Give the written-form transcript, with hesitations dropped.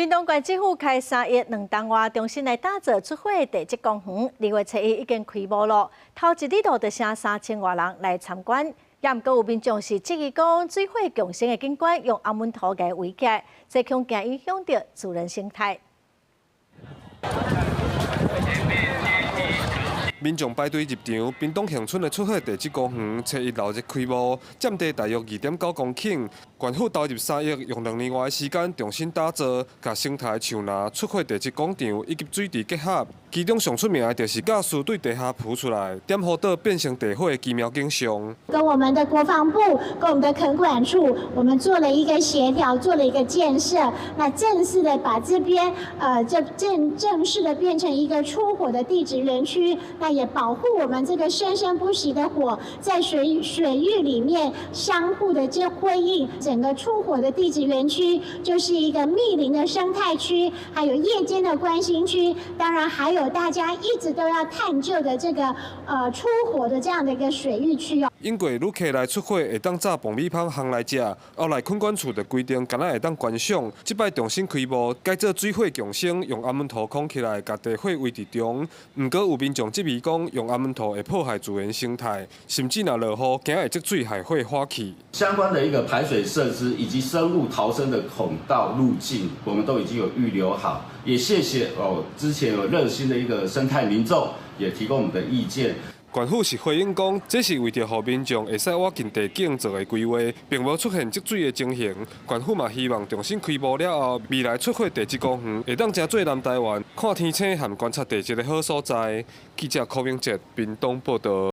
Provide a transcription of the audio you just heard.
屏东县政府开3亿2吨外，重新来打造出火地质公园。2月7日已经开幕了，头一日就请3000外人来参观。也毋过有民众是质疑讲，水火共生的景观用阿门土来围起来，这恐惊影响到自然生态。民众排队入场，屏东乡村的出火地质公园7日6日开幕，占地大约2.9公顷。县府投入3亿，用2年外的时间重新打造，甲生态树林、出火地质广场以及水池结合。其中上出名的就是假树对地下浮出来，点火岛变成地火的奇妙景象。跟我们的国防部、跟我们的垦管处，我们做了一个协调，做了一个建设，那正式的把这边正式的变成一个出火的地质园区，那也保护我们这个生生不息的火在水域里面相互的这辉映。整个出火的地质园区就是一个密林的生态区，还有夜间的观星区，当然还有大家一直都要探究的这个出火的这样的一个水域区哦。因为旅客来出火会当炸爆米香烘来食，后来垦管处就规定，敢若会当观赏。这摆重新开幕，改做水火共生，用阿门土框起来，甲地火围伫中。毋过有民众质疑讲，用阿门土会破坏自然生态，甚至若落雨，惊会积水害火花起。相关的一个排水设施以及生物逃生的孔道路径，我们都已经有预留好。也谢谢之前有热心的一个生态民众也提供我们的意见。县府是回应讲，这是为着让民众会使挖近地景做的规划，并无出现积水的情形。县府嘛希望重新开幕了后，未来出火地质公园会当成做南台湾看天星和观察地质的好所在。记者柯明哲，屏东报道。